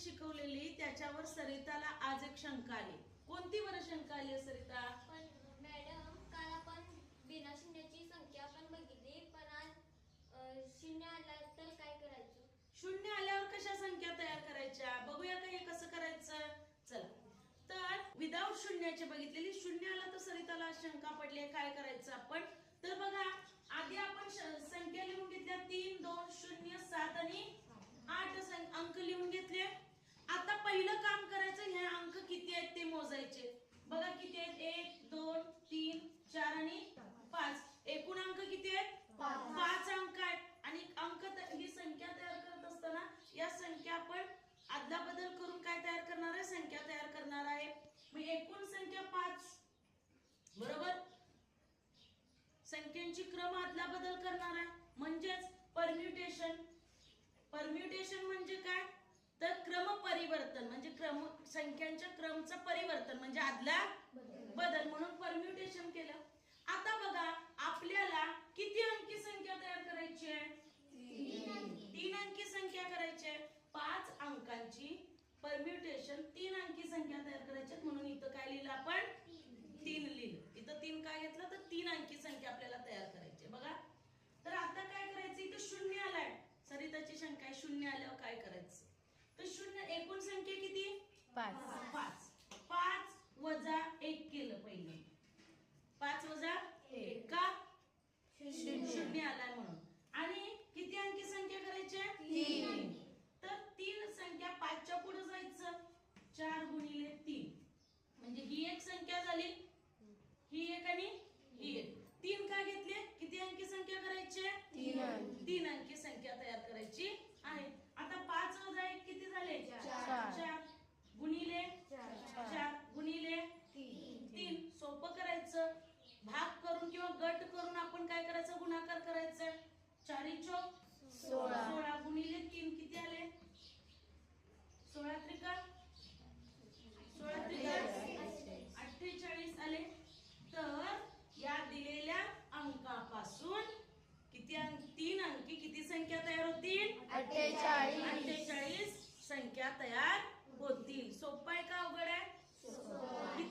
शिकवलेली त्याच्यावर सरिताला आज एक शंका आली. कोणती बरं शंका आली सरिता? पण मॅडम काल आपण बिना शून्याची संख्या पण बघितली, पण आज शून्य आला तर काय करायचं? शून्य आल्यावर कशा संख्या तयार करायच्या बघूया का, हे कसं करायचं. चला, तर विदाउट शून्याचे बघितलेली, शून्य आला तर सरिताला शंका पडली काय करायचं आपण. तर बघा, आधी आपण संख्या लिहून घेतल्या 3, 2, 0, 7 आणि 8 अंक लिहून घेतले. आता पहिलं काम करायचं, हे अंक किती आहेत ते मोजायचे. बघा किती आहेत, 1, 2, 3, 4 आणि 5. एकूण अंक किती आहेत? 5 अंक आहेत. आणि अंक ही संख्या तयार करत असताना या संख्या आपण आदला बदल करून काय तयार करणार आहे, संख्या तयार करणार आहे. मग एकूण संख्या 5 बरोबर, संख्यांची क्रम आदला बदल करणार आहे म्हणजेच परम्युटेशन. परम्युटेशन म्हणजे काय, तर क्रम परिवर्तन म्हणजे संख्यांच्या क्रमचं परिवर्तन म्हणजे आदला बदल, म्हणून परम्युटेशन केलं. आता बघा, आपल्याला किती अंकी संख्या तयार करायची आहे? 3 अंकी संख्या करायची आहे. 5 अंकांची परम्युटेशन 3 अंकी संख्या तयार करायची, म्हणून इथं काय लिहिलं आपण? 3 लिहिलं. इथं 3 काय घेतलं, तर 3 अंकी संख्या आपल्याला तयार करायची. बघा, तर आता काय करायचं, इथं शून्य आलाय. सरिताची शंका आहे, शून्य आल्यावर काय करायचं. तर शून्य, एकूण संख्या किती? 5. 5 वजा 1 केलं पहिले. 5 वजा 1 का? शून्य आलाय म्हणून. आणि किती अंकी संख्या करायची? 3. तर 3 संख्या 5 च्या पुढे जायचं. 4 गुणिले 3 म्हणजे ही एक संख्या झाली, ही एक आणि ही एक. 3 काय घेतले, किती अंकी संख्या करायची? 3 अंकी संख्या तयार करायची आहे. आता 5 वजा 1 किती झाले? 4 गुणिले 4 गुणिले 3. सोपं करायचं, भाग करून किंवा गट करून आपण काय करायचं, गुणाकार करायचं. 4 चौक 16 गुणिले 3 किती आले? 16 त्रिका 48 आले. तर या दिलेल्या अंकापासून किती 3 अंकी किती संख्या तयार होतील? 48 संख्या तयार होतील. सोपं आहे का अवघड आहे?